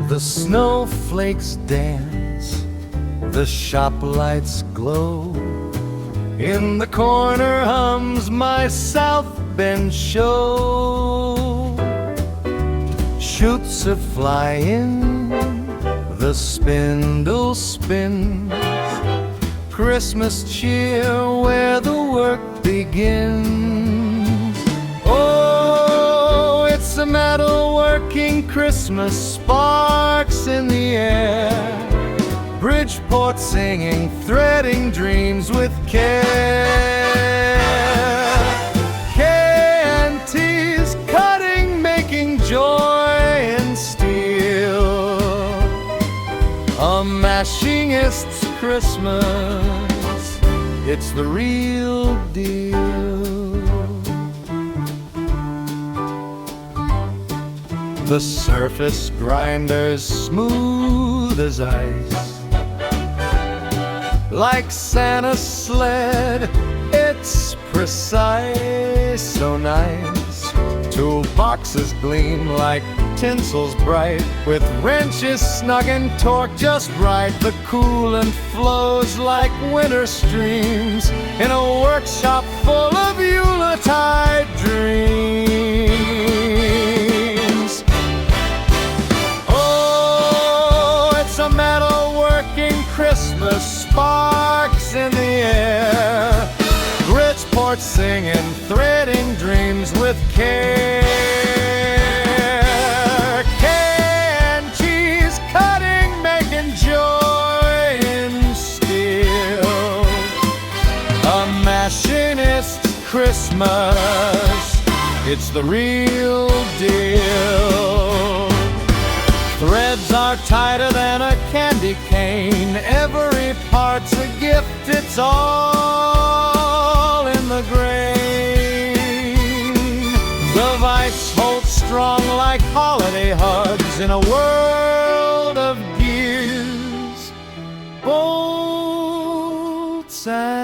The snowflakes dance, the shop lights glow. In the corner hums my South Bend show. Shoots are flying, the spindle spins. Christmas cheer where the work begins. Oh, it's a metalworking Christmas, sparks in the air. Bridgeport singing, threading dreams with care. K&T's cutting, making joy in steel. A machinist's Christmas, it's the real deal. The surface grinder's smooth as ice. Like Santa's sled, it's precise, so nice. Toolboxes gleam like tinsels bright, with wrenches snug and torque just right. The coolant flows like winter streams in a workshop full of Yuletide dreams. Oh, it's a metalworking Christmas, sparks in the air. Bridgeport singing, threading dreams with care. K&T's cutting, making joy in steel. A machinist's Christmas, it's the real deal. Threads are tighter than a candy cane. Every part's a gift, it's all in the grain. The vice holds strong like holiday hugs in a world of gears, bolts, and